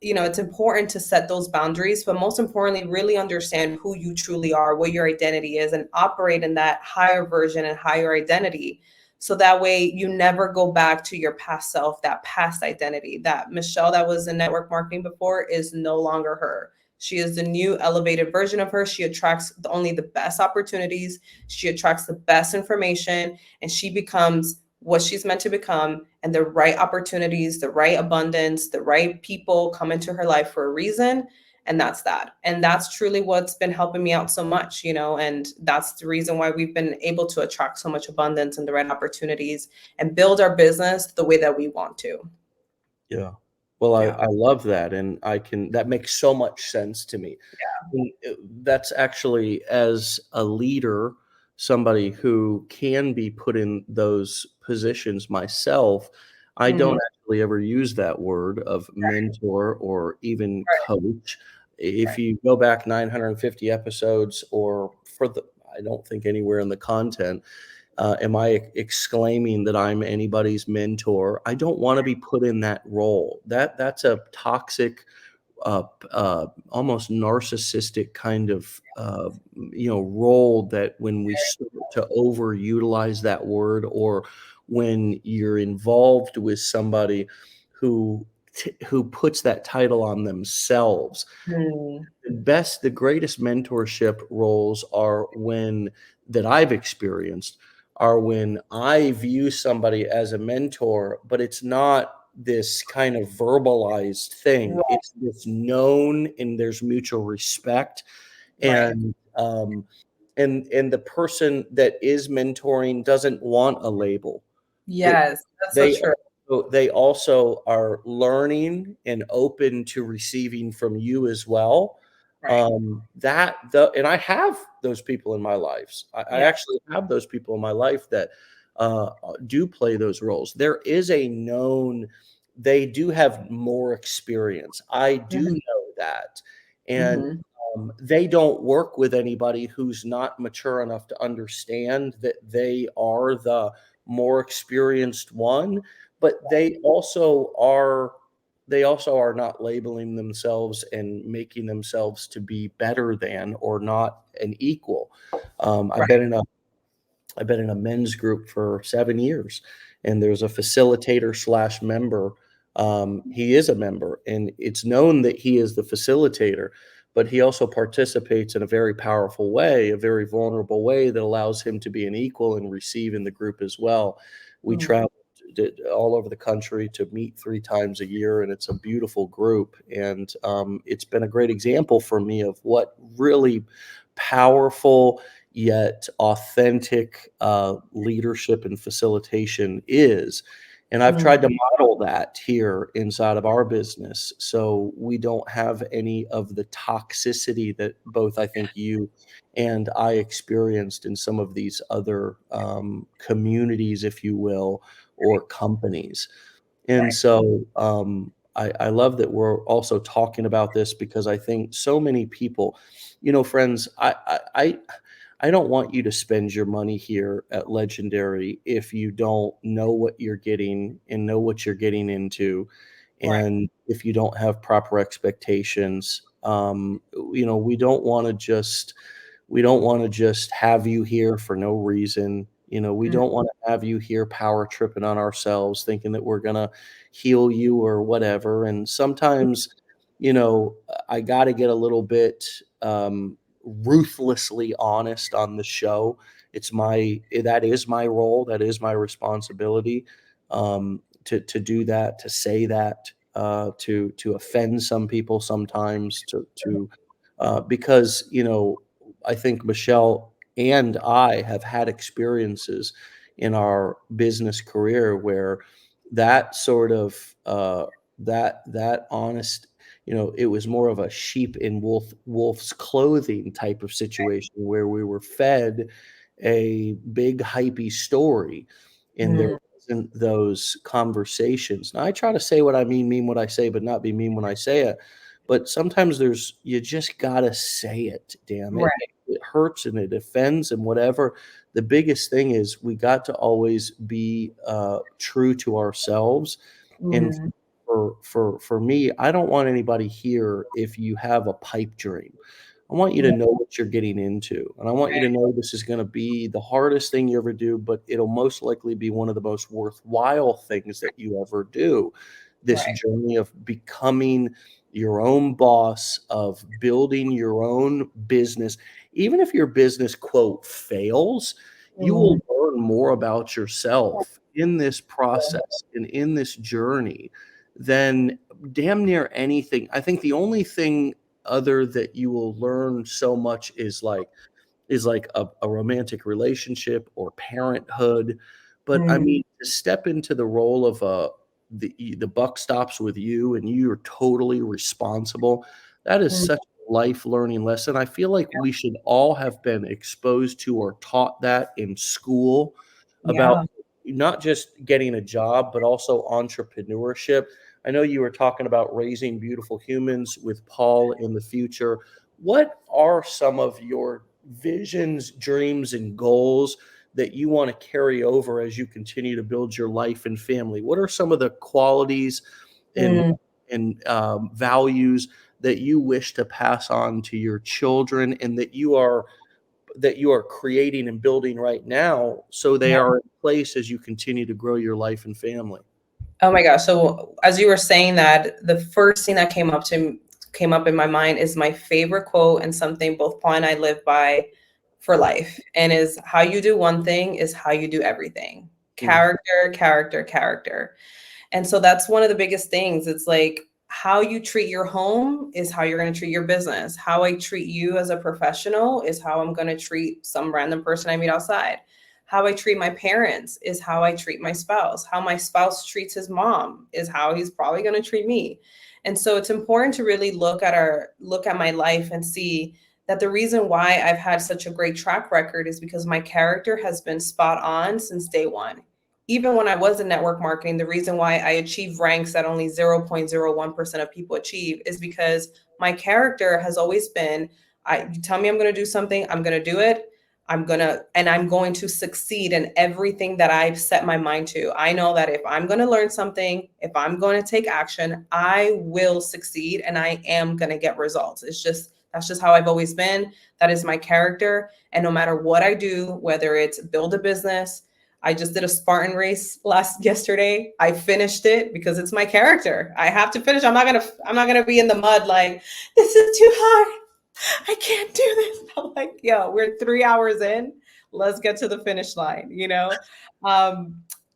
it's important to set those boundaries, but most importantly, really understand who you truly are, what your identity is, and operate in that higher version and higher identity. So that way you never go back to your past self, that past identity. That Michelle that was in network marketing before is no longer her. She is the new elevated version of her. She attracts only the best opportunities. She attracts the best information, and she becomes what she's meant to become, and the right opportunities, the right abundance, the right people come into her life for a reason. And that's that. And that's truly what's been helping me out so much, and that's the reason why we've been able to attract so much abundance and the right opportunities and build our business the way that we want to. Yeah. Well, Yeah. I love that, and that makes so much sense to me. And, that's actually, as a leader, somebody who can be put in those positions myself, I don't Mhm. actually ever use that word of mentor or even Right. coach. If Right. you go back 950 episodes, or I don't think anywhere in the content, am I exclaiming that I'm anybody's mentor? I don't want to be put in that role. That's a toxic, almost narcissistic kind of role, that when we start to overutilize that word, or when you're involved with somebody who puts that title on themselves. Mm. The greatest mentorship roles are when that I've experienced are when I view somebody as a mentor, but it's not this kind of verbalized thing. Right. It's this known, and there's mutual respect, Right. and the person that is mentoring doesn't want a label. They Yes, that's so they true. they also are learning and open to receiving from you as well. Right. And I have those people in my lives. I Yeah. actually have those people in my life that do play those roles. There is a known, they do have more experience. I do Mhm. know that. And Mhm. They don't work with anybody who's not mature enough to understand that they are the more experienced one, but they also are not labeling themselves and making themselves to be better than or not an equal. I've Right. been in a men's group for 7 years, and there's a facilitator slash member. He is a member, and it's known that he is the facilitator, but he also participates in a very powerful way, a very vulnerable way that allows him to be an equal and receive in the group as well. We Mm. travel all over the country to meet 3 times a year, and it's a beautiful group. And it's been a great example for me of what really powerful yet authentic leadership and facilitation is. And I've Mm. tried to model that here inside of our business so we don't have any of the toxicity that both I think you and I experienced in some of these other communities, if you will, or companies. And Right. so I love that we're also talking about this because I think so many people, friends, I don't want you to spend your money here at Legendary if you don't know what you're getting and know what you're getting into. Right. And if you don't have proper expectations, we don't want to just have you here for no reason. We Mm. don't want to have you here power tripping on ourselves, thinking that we're going to heal you or whatever. And sometimes, I got to get a little bit ruthlessly honest on the show. That is my role. That is my responsibility, to do that, to say that, to offend some people sometimes, because I think Michelle and I have had experiences in our business career where that sort of that honest, it was more of a sheep in wolf's clothing type of situation where we were fed a big hypey story, and there Mm. wasn't those conversations. Now I try to say what I mean what I say, but not be mean when I say it. But sometimes you just gotta say it, damn it. Right. It hurts and it offends and whatever. The biggest thing is we got to always be true to ourselves. And Mm. for me, I don't want anybody here if you have a pipe dream. I want you to Yeah. know what you're getting into. And I want you to know this is going to be the hardest thing you ever do, but it'll most likely be one of the most worthwhile things that you ever do. This Right. journey of becoming your own boss, of building your own business. Even if your business, quote, fails, you will Mm. learn more about yourself in this process and in this journey than damn near anything. I think the only thing other that you will learn so much is like a romantic relationship or parenthood. But I Mm. mean, to step into the role of the buck stops with you and you're totally responsible. That is Mm. such a life learning lesson. I feel like we should all have been exposed to or taught that in school about Yeah. not just getting a job, but also entrepreneurship. I know you were talking about raising beautiful humans with Paul in the future. What are some of your visions, dreams, and goals that you want to carry over as you continue to build your life and family? What are some of the qualities and Mm. values that you wish to pass on to your children, and that you are creating and building right now, so they Yeah. are in place as you continue to grow your life and family? Oh my gosh. So as you were saying that, the first thing that came up in my mind is my favorite quote and something both Paul and I live by for life. And is how you do one thing is how you do everything. Mm, Character, character, character. And so that's one of the biggest things. It's like how you treat your home is how you're going to treat your business. How I treat you as a professional is how I'm going to treat some random person I meet outside. How I treat my parents is how I treat my spouse. How my spouse treats his mom is how he's probably going to treat me. And so it's important to really look at my life and see that the reason why I've had such a great track record is because my character has been spot on since day one. even when I was in network marketing, the reason why I achieve ranks that only 0.01% of people achieve is because my character has always been, you tell me I'm going to do something, I'm going to do it. I'm going to succeed in everything that I've set my mind to. I know that if I'm going to learn something, if I'm going to take action, I will succeed and I am going to get results. That's just how I've always been. That is my character. And no matter what I do, whether it's build a business, I just did a Spartan race yesterday. I finished it because it's my character. I have to finish. I'm not gonna be in the mud like, this is too hard. I can't do this. I'm like, yo, we're 3 hours in. Let's get to the finish line, you know?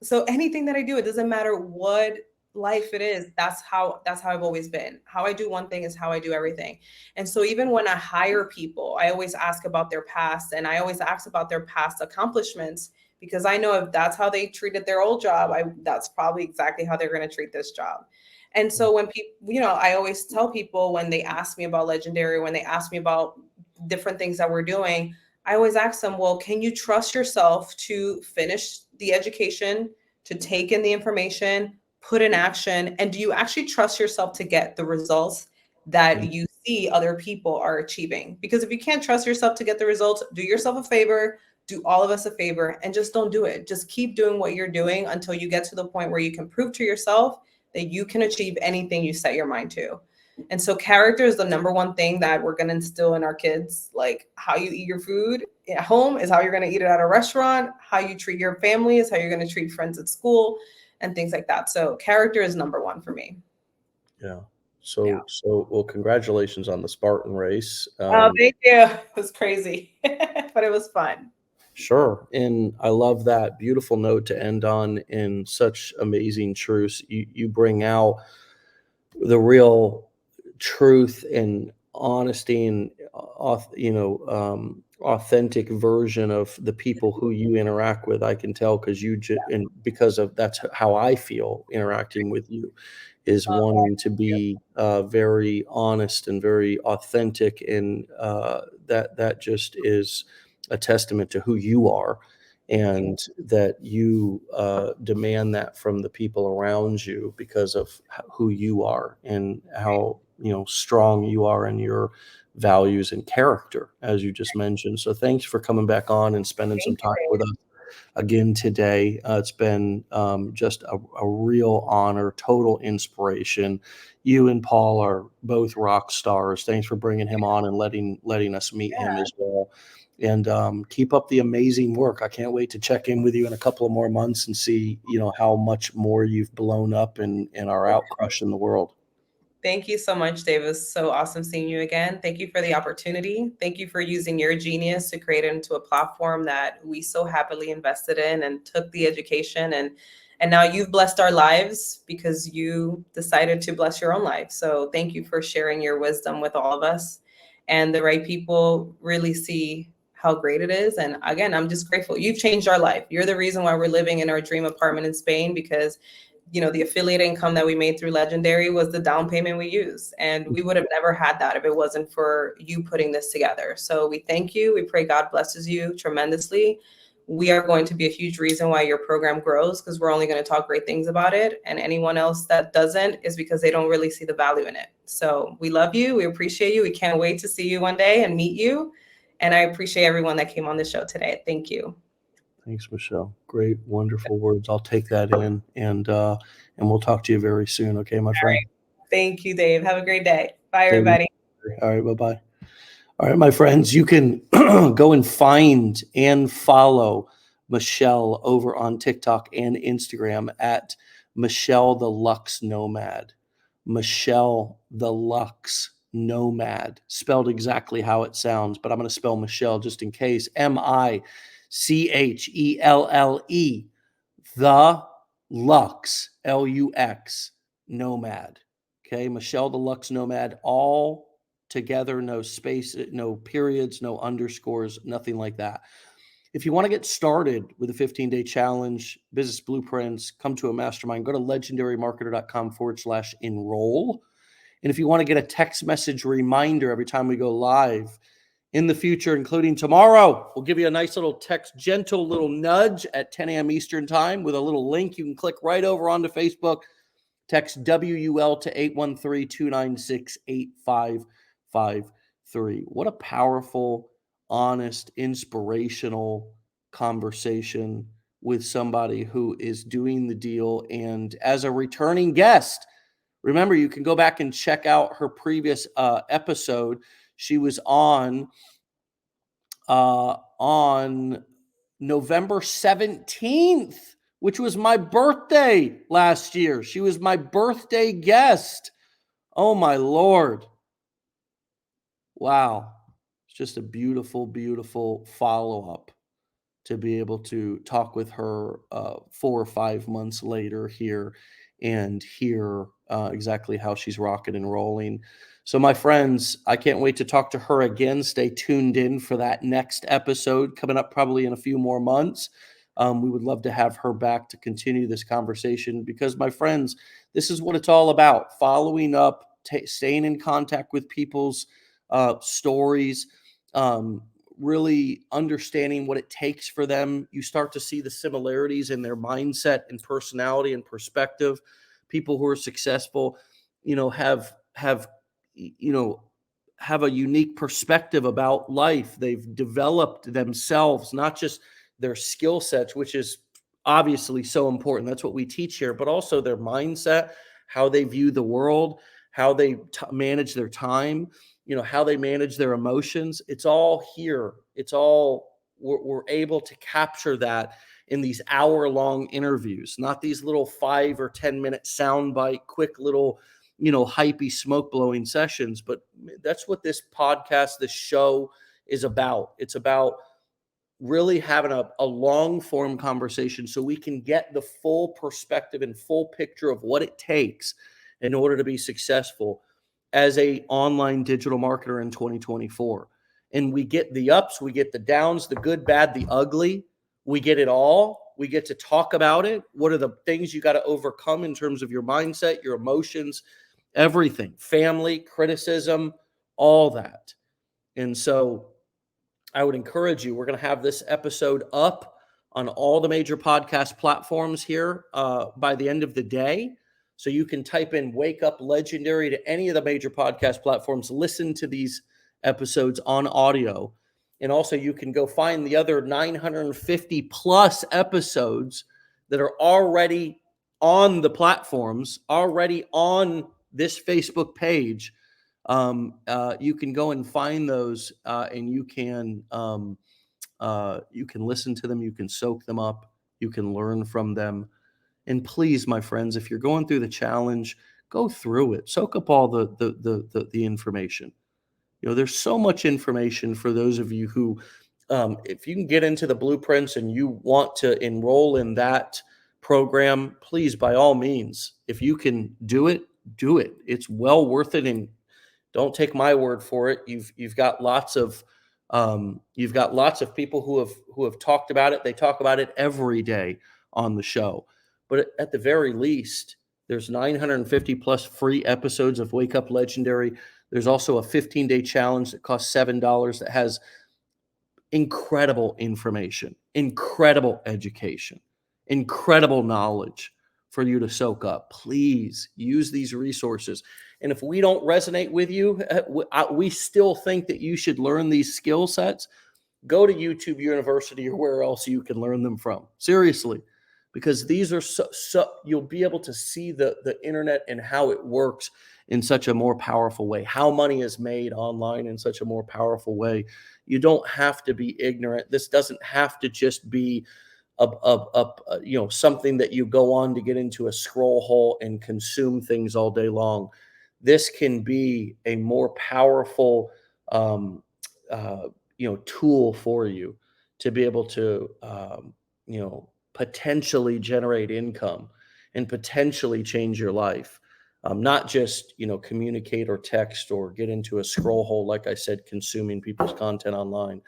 So anything that I do, it doesn't matter what life it is. That's how I've always been. How I do one thing is how I do everything. And so even when I hire people, I always ask about their past, and I always ask about their past accomplishments, because I know if that's how they treated their old job, that's probably exactly how they're going to treat this job. And so when people, I always tell people when they ask me about Legendary, when they ask me about different things that we're doing, I always ask them, well, can you trust yourself to finish the education, to take in the information, put in action? And do you actually trust yourself to get the results that you see other people are achieving? Because if you can't trust yourself to get the results, do yourself a favor, do all of us a favor, and just don't do it. Just keep doing what you're doing until you get to the point where you can prove to yourself that you can achieve anything you set your mind to. And so character is the number one thing that we're going to instill in our kids. Like, how you eat your food at home is how you're going to eat it at a restaurant. How you treat your family is how you're going to treat friends at school, and things like that. So character is number one for me. Yeah. So well, congratulations on the Spartan race. Oh, thank you. It was crazy, but it was fun. Sure. And I love that beautiful note to end on in such amazing truths. You bring out the real truth and honesty and, authentic version of the people who you interact with. I can tell because of that's how I feel interacting with you, is wanting to be very honest and very authentic. And that just is a testament to who you are, and that you demand that from the people around you because of who you are and how strong you are in your values and character, as you just mentioned. So thanks for coming back on and spending some time with us again today. It's been just a real honor, total inspiration. You and Paul are both rock stars. Thanks for bringing him on and letting us meet him as well. And keep up the amazing work. I can't wait to check in with you in a couple of more months and see, how much more you've blown up and are out crushing the world. Thank you so much, Dave. It was so awesome seeing you again. Thank you for the opportunity. Thank you for using your genius to create it into a platform that we so happily invested in and took the education. And now you've blessed our lives because you decided to bless your own life. So thank you for sharing your wisdom with all of us. And the right people really see how great it is. And again, I'm just grateful. You've changed our life. You're the reason why we're living in our dream apartment in Spain, because the affiliate income that we made through Legendary was the down payment we used. And we would have never had that if it wasn't for you putting this together. So we thank you. We pray God blesses you tremendously. We are going to be a huge reason why your program grows, because we're only going to talk great things about it. And anyone else that doesn't is because they don't really see the value in it. So we love you. We appreciate you. We can't wait to see you one day and meet you. And I appreciate everyone that came on the show today. Thank you. Thanks, Michelle. Great, wonderful words. I'll take that in, and we'll talk to you very soon. Okay, my friend. Right. Thank you, Dave. Have a great day. Bye, everybody. All right, bye-bye. All right, my friends, you can go and find and follow Michelle over on TikTok and Instagram at Michelle the Lux Nomad. Michelle the Lux Nomad, spelled exactly how it sounds, but I'm going to spell Michelle just in case. Michelle, the Lux, Lux, Nomad. Okay, Michelle the Lux Nomad, all together, no space, no periods, no underscores, nothing like that. If you want to get started with a 15-day challenge, business blueprints, come to a mastermind, go to legendarymarketer.com/enroll. And if you want to get a text message reminder every time we go live, in the future, including tomorrow. We'll give you a nice little gentle little nudge at 10 a.m. Eastern time with a little link. You can click right over onto Facebook. Text WUL to 813-296-8553. What a powerful, honest, inspirational conversation with somebody who is doing the deal. And as a returning guest, remember, you can go back and check out her previous episode. She was on November 17th, which was my birthday last year. She was my birthday guest. Oh, my Lord. Wow. It's just a beautiful, beautiful follow-up to be able to talk with her 4 or 5 months later here and hear exactly how she's rocking and rolling. So my friends, I can't wait to talk to her again. Stay tuned in for that next episode coming up probably in a few more months. We would love to have her back to continue this conversation because, my friends, this is what it's all about. Following up, staying in contact with people's stories, really understanding what it takes for them. You start to see the similarities in their mindset and personality and perspective. People who are successful, have a unique perspective about life. They've developed themselves, not just their skill sets, which is obviously so important. That's what we teach here, but also their mindset, how they view the world, how they manage their time, how they manage their emotions. It's all here. We're able to capture that in these hour-long interviews, not these little 5 or 10-minute soundbite, quick little, hypey smoke blowing sessions. But that's what this podcast, this show is about. It's about really having a long form conversation so we can get the full perspective and full picture of what it takes in order to be successful as a online digital marketer in 2024. And we get the ups, we get the downs, the good, bad, the ugly. We get it all. We get to talk about it. What are the things you got to overcome in terms of your mindset, your emotions, everything, family, criticism, all that. And so I would encourage you, we're going to have this episode up on all the major podcast platforms here by the end of the day. So you can type in Wake Up Legendary to any of the major podcast platforms, listen to these episodes on audio. And also you can go find the other 950 plus episodes that are already on the platforms, already on this Facebook page. You can go and find those and you can listen to them. You can soak them up. You can learn from them. And please, my friends, if you're going through the challenge, go through it. Soak up all the information. There's so much information for those of you who, if you can get into the blueprints and you want to enroll in that program, please, by all means, if you can do it, do it. It's well worth it. And don't take my word for it. You've got lots of people who have talked about it. They talk about it every day on the show. But at the very least, there's 950 plus free episodes of Wake Up Legendary. There's also a 15-day challenge that costs $7 that has incredible information, incredible education, incredible knowledge for you to soak up. Please use these resources. And if we don't resonate with you, we still think that you should learn these skill sets. Go to YouTube University or where else you can learn them from. Seriously. Because these are so you'll be able to see the internet and how it works in such a more powerful way, how money is made online in such a more powerful way. You don't have to be ignorant. This doesn't have to just be something that you go on to get into a scroll hole and consume things all day long. This can be a more powerful tool for you to be able to potentially generate income and potentially change your life. Not just, communicate or text or get into a scroll hole, like I said, consuming people's content online.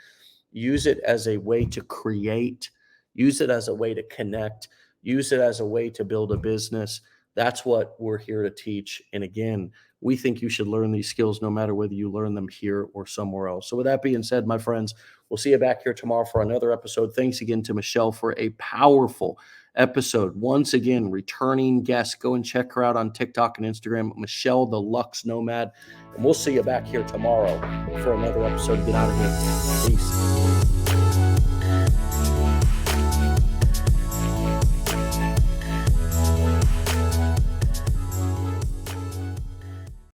Use it as a way to create, use it as a way to connect, use it as a way to build a business That's what we're here to teach. And again, we think you should learn these skills no matter whether you learn them here or somewhere else. So with that being said, my friends, we'll see you back here tomorrow for another episode. Thanks again to Michelle for a powerful episode. Once again, returning guest. Go and check her out on TikTok and Instagram, Michelle the Lux Nomad. And we'll see you back here tomorrow for another episode. Get out of here. Peace.